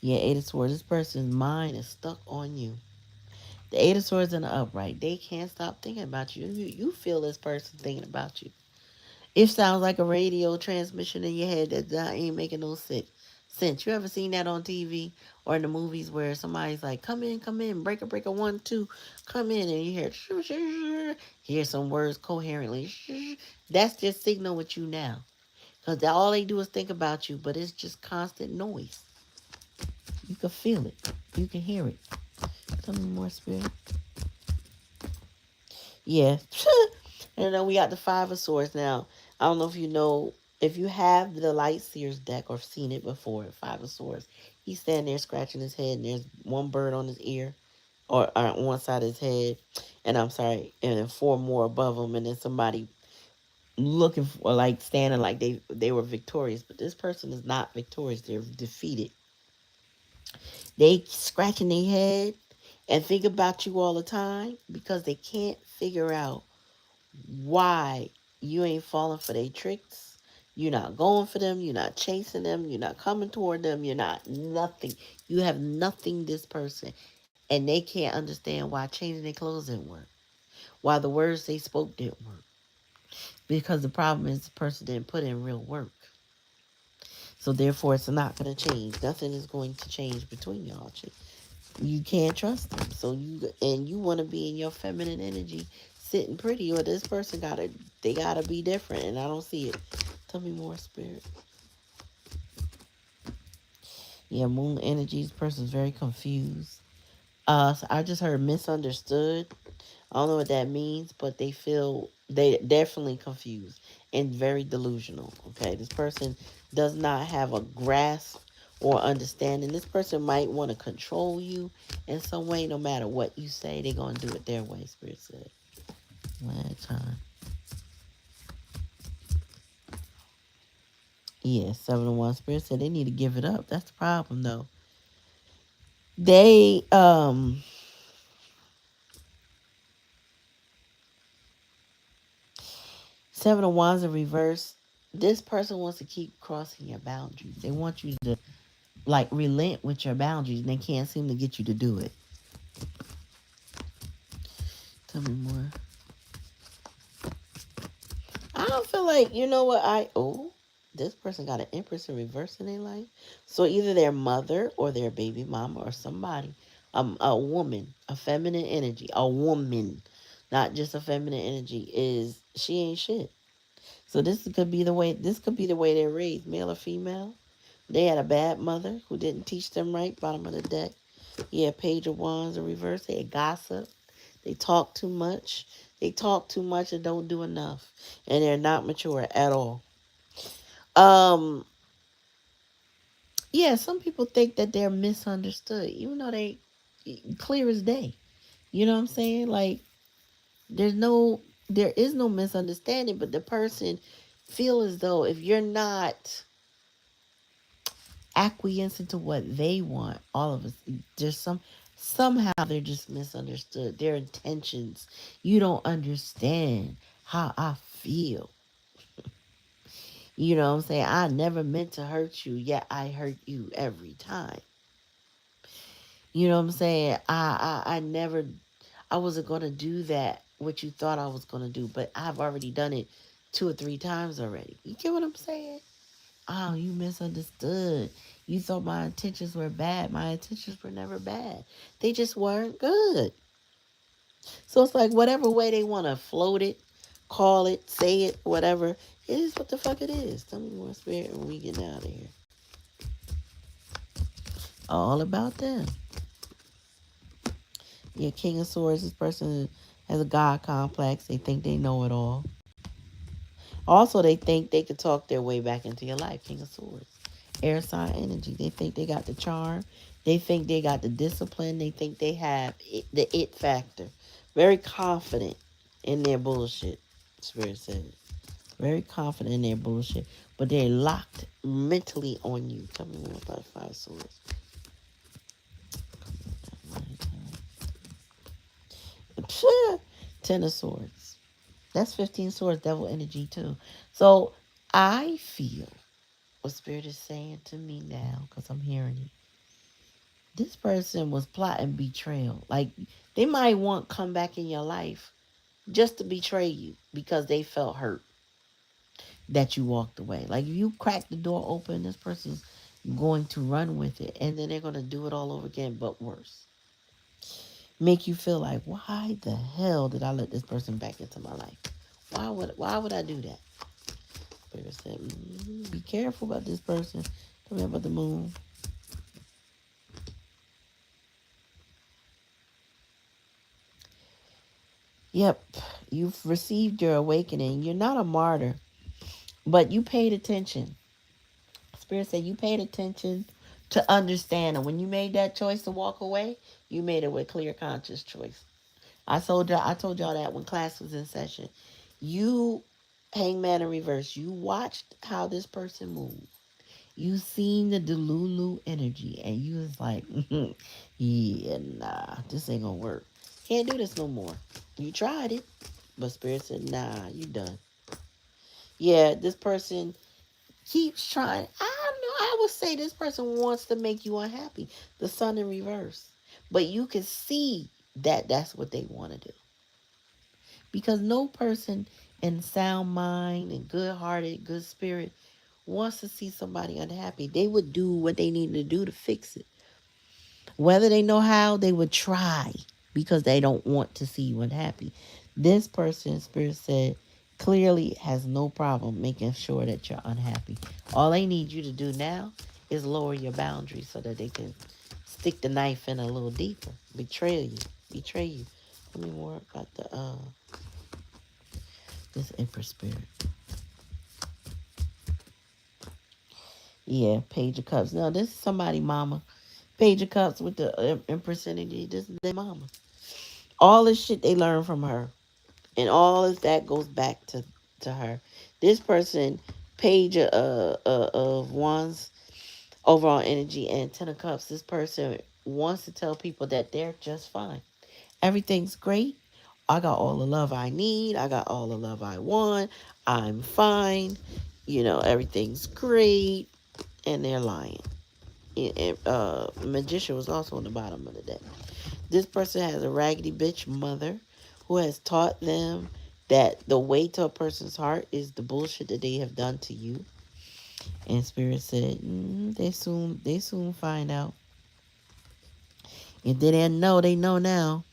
Yeah, Eight of Swords. This person's mind is stuck on you. The Eight of Swords in the upright. They can't stop thinking about you. You feel this person thinking about you. It sounds like a radio transmission in your head that ain't making no sense. You ever seen that on TV or in the movies where somebody's like, come in, breaker, 1, 2, come in, and you hear some words coherently. That's just signal with you now. Because all they do is think about you, but it's just constant noise. You can feel it. You can hear it. Tell me more, Spirit. Yeah. And then we got the Five of Swords now. I don't know if you know, if you have the Light Seers deck or seen it before, Five of Swords. He's standing there scratching his head and there's one bird on his ear or on one side of his head. And I'm sorry, and then four more above him. And then somebody looking for, like, standing like they were victorious. But this person is not victorious. They're defeated. They scratching their head and think about you all the time because they can't figure out why you ain't falling for their tricks. You're not going for them. You're not chasing them. You're not coming toward them. You're not nothing. You have nothing, this person. And they can't understand why changing their clothes didn't work. Why the words they spoke didn't work. Because the problem is the person didn't put in real work. So therefore it's not going to change. Nothing is going to change between y'all. You can't trust them. So you want to be in your feminine energy, sitting pretty, or this person they gotta be different, and I don't see it. Tell me more, Spirit. Yeah, moon energy. This person's very confused. So I just heard misunderstood. I don't know what that means, but they definitely confused and very delusional. Okay, this person does not have a grasp or understanding. This person might want to control you in some way. No matter what you say, they're gonna do it their way. Spirit said. Last time. Yeah, 7 of Wands spirit said they need to give it up. That's the problem though. They 7 of Wands in reverse. This person wants to keep crossing your boundaries. They want you to like relent with your boundaries and they can't seem to get you to do it. Tell me more. I don't feel like, you know what, this person got an Empress in reverse in their life. So either their mother or their baby mama or somebody, a woman, a feminine energy, a woman, not just a feminine energy, is she ain't shit. So this could be the way they're raised, male or female. They had a bad mother who didn't teach them right, bottom of the deck. Yeah, Page of Wands in reverse. They had gossip. They talk too much. They talk too much and don't do enough. And they're not mature at all. Um, yeah, some people think that they're misunderstood, even though they clear as day. You know what I'm saying? Like there is no misunderstanding, but the person feel as though if you're not acquiescing to what they want, all of us, there's somehow they're just misunderstood. Their intentions. You don't understand how I feel. You know what I'm saying? I never meant to hurt you, yet I hurt you every time. You know what I'm saying? I never, I wasn't going to do that, what you thought I was going to do, but I've already done it 2 or 3 times already. You get what I'm saying? Oh, you misunderstood. You thought my intentions were bad. My intentions were never bad. They just weren't good. So it's like whatever way they want to float it, call it, say it, whatever, it is what the fuck it is. Tell me more, spirit, and we get out of here. All about them. Yeah, King of Swords, this person has a God complex. They think they know it all. Also, they think they can talk their way back into your life. King of Swords. Air sign energy. They think they got the charm. They think they got the discipline. They think they have the it factor. Very confident in their bullshit. Spirit said. Very confident in their bullshit. But they're locked mentally on you. Tell me more about 5 Swords. 10 of Swords. That's 15 Swords, devil energy too. So I feel what Spirit is saying to me now, because I'm hearing it. This person was plotting betrayal. Like they might want come back in your life just to betray you because they felt hurt that you walked away. Like if you crack the door open, this person's going to run with it, and then they're going to do it all over again, but worse. Make you feel like, why the hell did I let this person back into my life? Why would I do that? Spirit said, be careful about this person. Tell me about the moon. Yep, you've received your awakening. You're not a martyr, but you paid attention. Spirit said you paid attention to understand. And when you made that choice to walk away, you made it with clear conscious choice. I told y'all that when class was in session. You, hangman in reverse, you watched how this person moved. You seen the Delulu energy and you was like, yeah, nah, this ain't gonna work. Can't do this no more. You tried it, but Spirit said, nah, you done. Yeah, this person keeps trying. I don't know. I would say this person wants to make you unhappy. The sun in reverse. But you can see that that's what they want to do. Because no person in sound mind and good hearted, good spirit wants to see somebody unhappy. They would do what they need to do to fix it. Whether they know how, they would try because they don't want to see you unhappy. This person, Spirit said, clearly has no problem making sure that you're unhappy. All they need you to do now is lower your boundaries so that they can stick the knife in a little deeper. Betray you. Betray you. Tell me more about this Empress spirit. Yeah, Page of Cups. No, this is somebody mama. Page of Cups with the Empress energy. This is their mama. All this shit they learn from her. And all of that goes back to her. This person Page of Wands, overall energy, and Ten of Cups. This person wants to tell people that they're just fine. Everything's great. I got all the love I need. I got all the love I want. I'm fine. Everything's great. And they're lying. Magician was also on the bottom of the deck. This person has a raggedy bitch mother who has taught them that the way to a person's heart is the bullshit that they have done to you. And Spirit said, they soon find out. If they didn't know, they know now.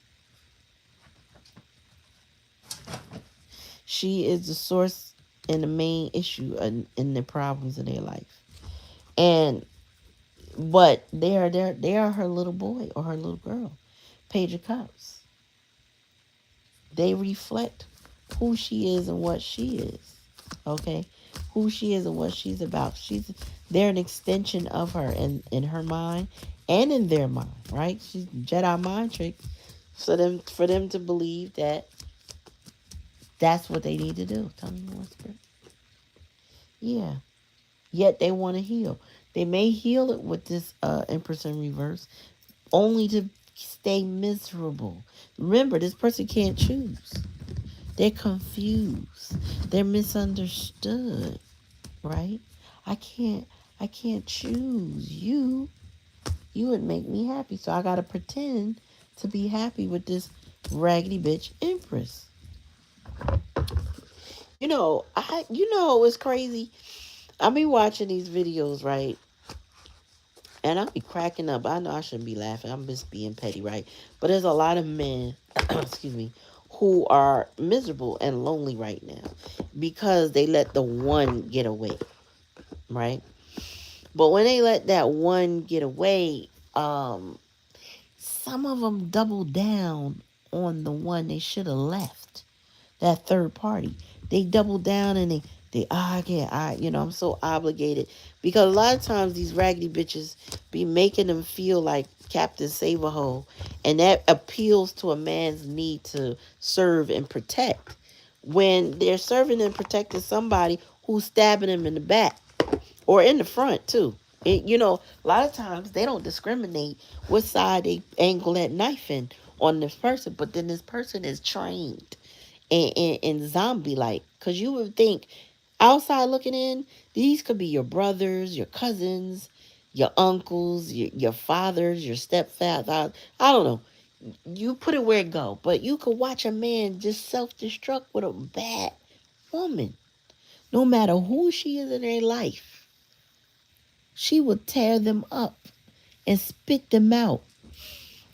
She is the source and the main issue in the problems of their life. And but they are her little boy or her little girl. Page of Cups. They reflect who she is and what she is. Okay? Who she is and what she's about. They're an extension of her in her mind and in their mind, right? She's Jedi mind trick for them to believe that that's what they need to do. Tell me more, Spirit. Yeah. Yet they want to heal. They may heal it with this Empress in reverse, only to stay miserable. Remember, this person can't choose. They're confused. They're misunderstood, right? I can't I can't choose you. You would make me happy. So I gotta pretend to be happy with this raggedy bitch Empress. It's crazy. I be watching these videos, right? And I'll be cracking up. I know I shouldn't be laughing. I'm just being petty, right? But there's a lot of men, excuse me, who are miserable and lonely right now because they let the one get away, right? But when they let that one get away, some of them double down on the one they should have left. That third party. They double down and I'm so obligated. Because a lot of times these raggedy bitches be making them feel like Captain Save-A-Ho. And that appeals to a man's need to serve and protect. When they're serving and protecting somebody who's stabbing them in the back or in the front too. A lot of times they don't discriminate what side they angle that knife in on this person. But then this person is trained and zombie like, because you would think outside looking in, these could be your brothers, your cousins, your uncles, your fathers, your stepfather. I don't know. You put it where it go, but you could watch a man just self-destruct with a bad woman. No matter who she is in their life, she will tear them up and spit them out.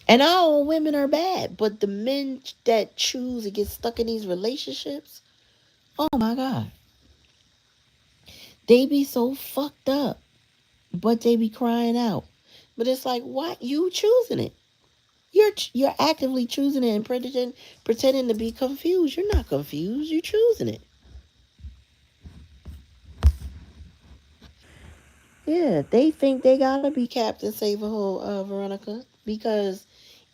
And all women are bad, but the men that choose to get stuck in these relationships, oh my God. They be so fucked up, but they be crying out. But it's like, why you choosing it? You're actively choosing it and pretending to be confused. You're not confused. You're choosing it. Yeah, they think they gotta be Captain Save-A-Ho, Veronica, because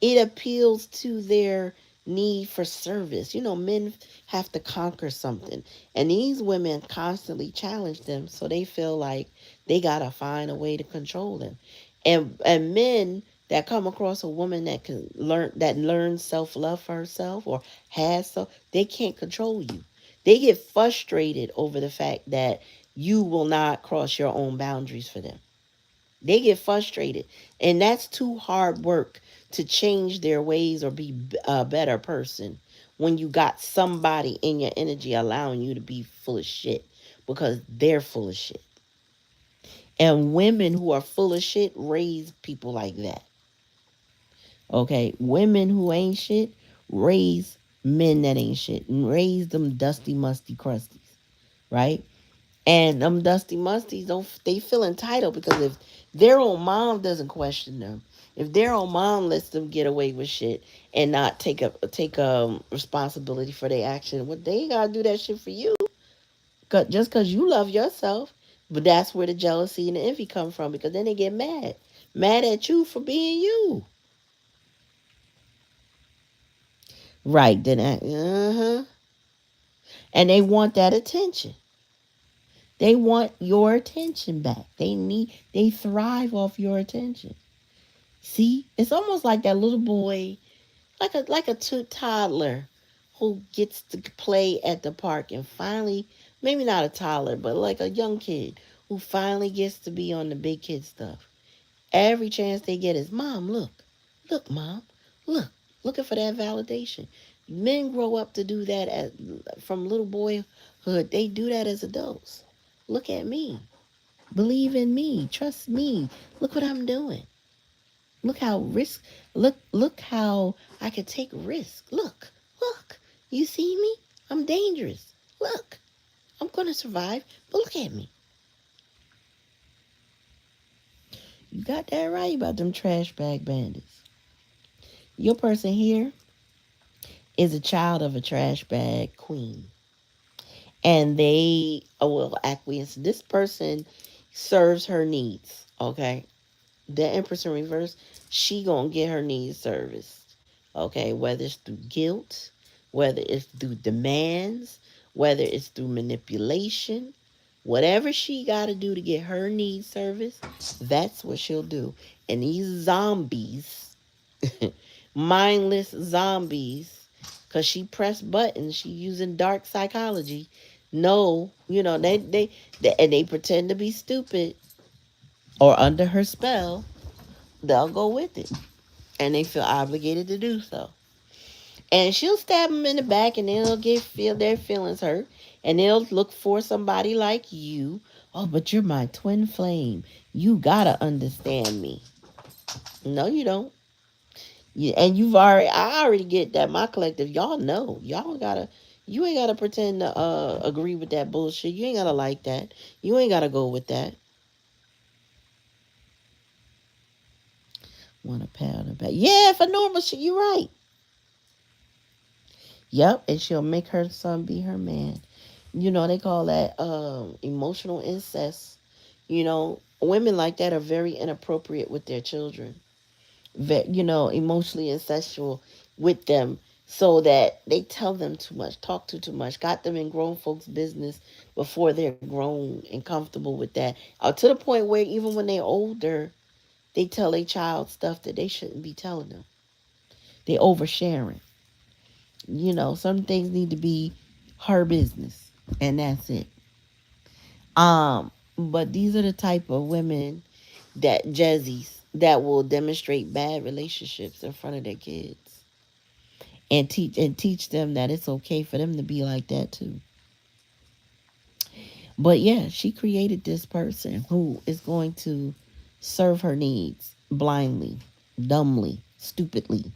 it appeals to their need for service. Men have to conquer something, and these women constantly challenge them, so they feel like they gotta find a way to control them. And men that come across a woman that learns self love for herself or they can't control you. They get frustrated over the fact that you will not cross your own boundaries for them. They get frustrated, and that's too hard work to change their ways or be a better person when you got somebody in your energy allowing you to be full of shit because they're full of shit. And women who are full of shit raise people like that. Okay, women who ain't shit raise men that ain't shit and raise them dusty, musty crusties, right? And them dusty musties don't they feel entitled because if their own mom doesn't question them, if their own mom lets them get away with shit and not take responsibility for their action, well, they gotta do that shit for you. Just because you love yourself, but that's where the jealousy and the envy come from because then they get mad at you for being you. Right? Then, and they want that attention. They want your attention back. They thrive off your attention. See, it's almost like that little boy, like a toddler who gets to play at the park and finally, maybe not a toddler, but like a young kid who finally gets to be on the big kid stuff. Every chance they get is, Mom, look, Mom, look, looking for that validation. Men grow up to do that from little boyhood. They do that as adults. Look at me. Believe in me. Trust me. Look what I'm doing. Look how risk. Look how I can take risk. Look. You see me? I'm dangerous. Look, I'm gonna survive. But look at me. You got that right about them trash bag bandits. Your person here is a child of a trash bag queen. And they will acquiesce. This person serves her needs. Okay. The Empress in reverse, she gonna get her needs serviced. Okay, whether it's through guilt, whether it's through demands, whether it's through manipulation, whatever she gotta do to get her needs serviced, that's what she'll do. And these zombies, mindless zombies, because she pressed buttons, she using dark psychology. No, they and they pretend to be stupid or under her spell, they'll go with it. And they feel obligated to do so. And she'll stab them in the back and they'll feel their feelings hurt. And they'll look for somebody like you. Oh, but you're my twin flame. You gotta understand me. No, you don't. And I already get that. My collective, y'all know. You ain't gotta pretend to agree with that bullshit. You ain't gotta like that. You ain't gotta go with that. Want a pat on the back. Yeah, for normal shit, you're right. Yep, and she'll make her son be her man. They call that emotional incest. Women like that are very inappropriate with their children. Emotionally incestual with them so that they tell them too much, talk too much, got them in grown folks' business before they're grown and comfortable with that. To the point where even when they're older, they tell their child stuff that they shouldn't be telling them. They oversharing. Some things need to be her business, and that's it. But these are the type of women that jazzies that will demonstrate bad relationships in front of their kids and teach them that it's okay for them to be like that too. But yeah, she created this person who is going to serve her needs blindly, dumbly, stupidly,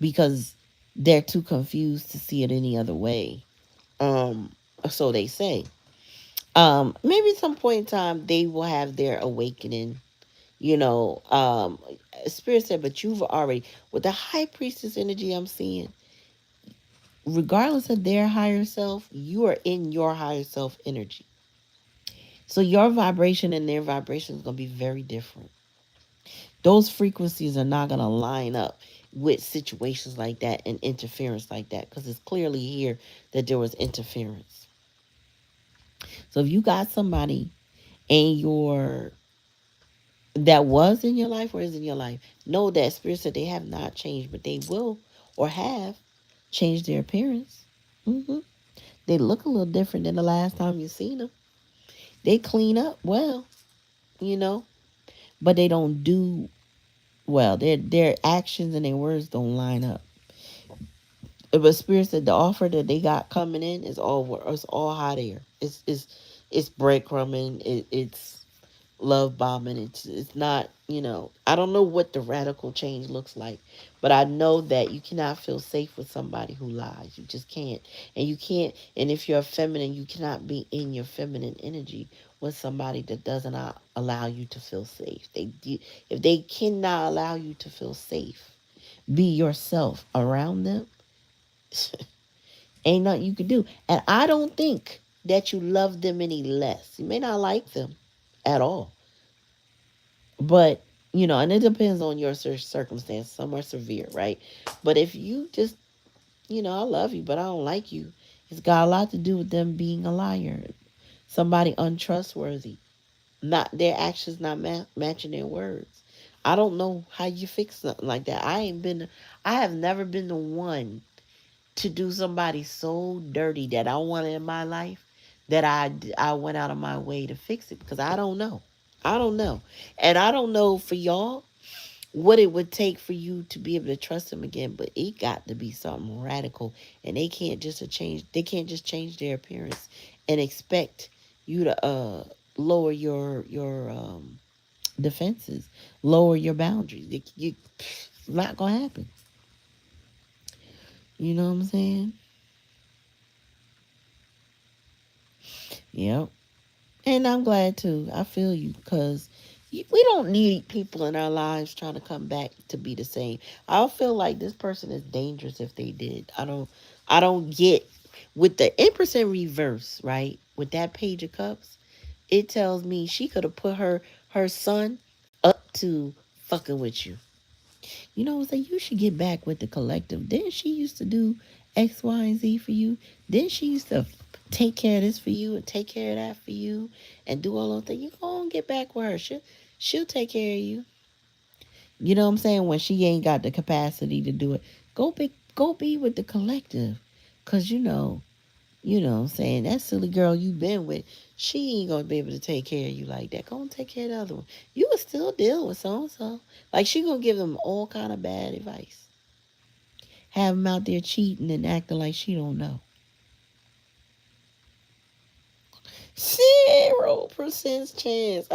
because they're too confused to see it any other way. Um, so they say. Maybe at some point in time they will have their awakening. You know, um, Spirit said, but you've already with the high priestess energy I'm seeing, regardless of their higher self, you are in your higher self energy. So your vibration and their vibration is gonna be very different. Those frequencies are not gonna line up with situations like that and interference like that because it's clearly here that there was interference. So if you got somebody in your that was in your life or is in your life, know that Spirit said they have not changed, but they will or have changed their appearance. hmm They look a little different than the last time you seen them. They clean up well, you know, but they don't do well. Their actions and their words don't line up. But Spirit said the offer that they got coming in is all hot air. It's breadcrumbing. It's love bombing. It's not, I don't know what the radical change looks like, but I know that you cannot feel safe with somebody who lies. You just can't. And you can't, and if you're feminine, you cannot be in your feminine energy with somebody that does not allow you to feel safe. If they cannot allow you to feel safe, be yourself around them, ain't nothing you can do. And I don't think that you love them any less. You may not like them at all. But, and it depends on your circumstance. Some are severe, right? But if you just, I love you, but I don't like you, it's got a lot to do with them being a liar. Somebody untrustworthy. Not their actions not matching their words. I don't know how you fix something like that. I have never been the one to do somebody so dirty that I wanted in my life that I went out of my way to fix it because I don't know. I don't know. And I don't know for y'all what it would take for you to be able to trust them again, but it got to be something radical. And they can't just change their appearance and expect you to lower your defenses, lower your boundaries. It's not gonna happen. You know what I'm saying? Yep. And I'm glad too. I feel you because we don't need people in our lives trying to come back to be the same. I feel like this person is dangerous if they did. I don't get with the Empress in reverse, right? With that Page of Cups, it tells me she could have put her son up to fucking with you. You know, it's like you should get back with the collective. Didn't she used to do X, Y, and Z for you? Didn't she used to take care of this for you and take care of that for you and do all those things? You go and get back with her. She'll take care of you. You know what I'm saying? When she ain't got the capacity to do it, go be with the collective, cause you know what I'm saying, that silly girl you been with, she ain't gonna be able to take care of you like that. Go and take care of the other one. You will still deal with so and so. Like she gonna give them all kind of bad advice. Have them out there cheating and acting like she don't know. 0% chance.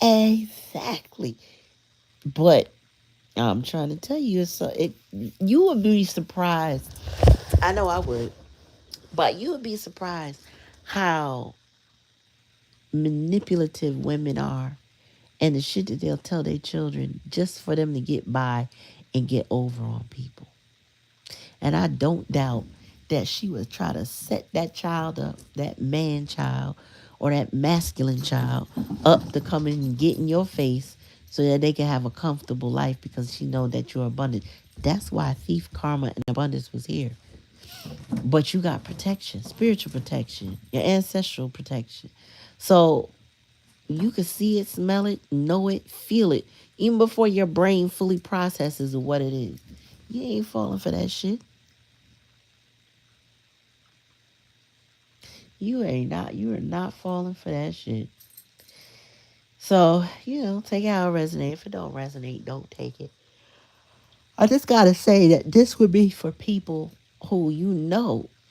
Exactly. But I'm trying to tell you, you would be surprised. I know I would, but you would be surprised how manipulative women are and the shit that they'll tell their children just for them to get by and get over on people. And I don't doubt that she would try to set that child up, that man child or that masculine child up to come in and get in your face so that they can have a comfortable life because she know that you're abundant. That's why thief, karma, and abundance was here. But you got protection, spiritual protection, your ancestral protection. So you can see it, smell it, know it, feel it, even before your brain fully processes what it is. You ain't falling for that shit. You are not falling for that shit. So, take it how it resonates. If it don't resonate, don't take it. I just gotta say that this would be for people who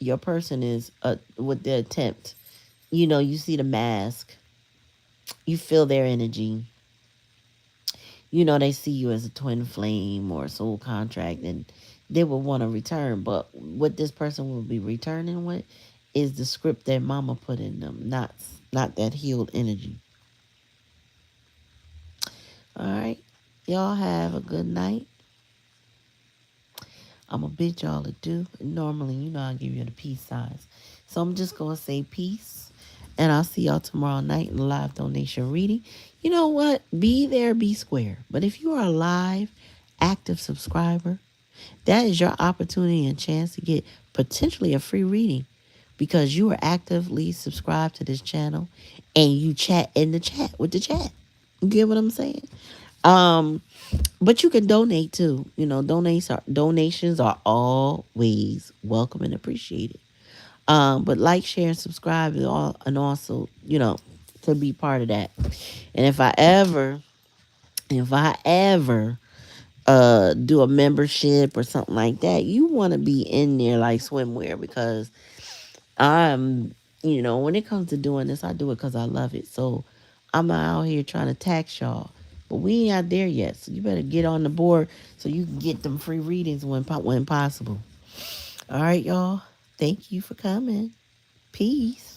your person is with their attempt. You see the mask, you feel their energy, they see you as a twin flame or a soul contract and they will want to return. But what this person will be returning with is the script that mama put in them, not that healed energy. All right. Y'all have a good night. I'm going to bid y'all adieu. Normally, I give you the peace signs. So I'm just going to say peace. And I'll see y'all tomorrow night in the live donation reading. You know what? Be there, be square. But if you are a live, active subscriber, that is your opportunity and chance to get potentially a free reading because you are actively subscribed to this channel and you chat in the chat with the chat. You get what I'm saying? But you can donate too. Donations are always welcome and appreciated. But like, share, and subscribe and also, to be part of that. And if I ever do a membership or something like that, you want to be in there like swimwear because I'm, when it comes to doing this, I do it because I love it. So I'm not out here trying to tax y'all. But we ain't out there yet. So you better get on the board so you can get them free readings when possible. All right, y'all. Thank you for coming. Peace.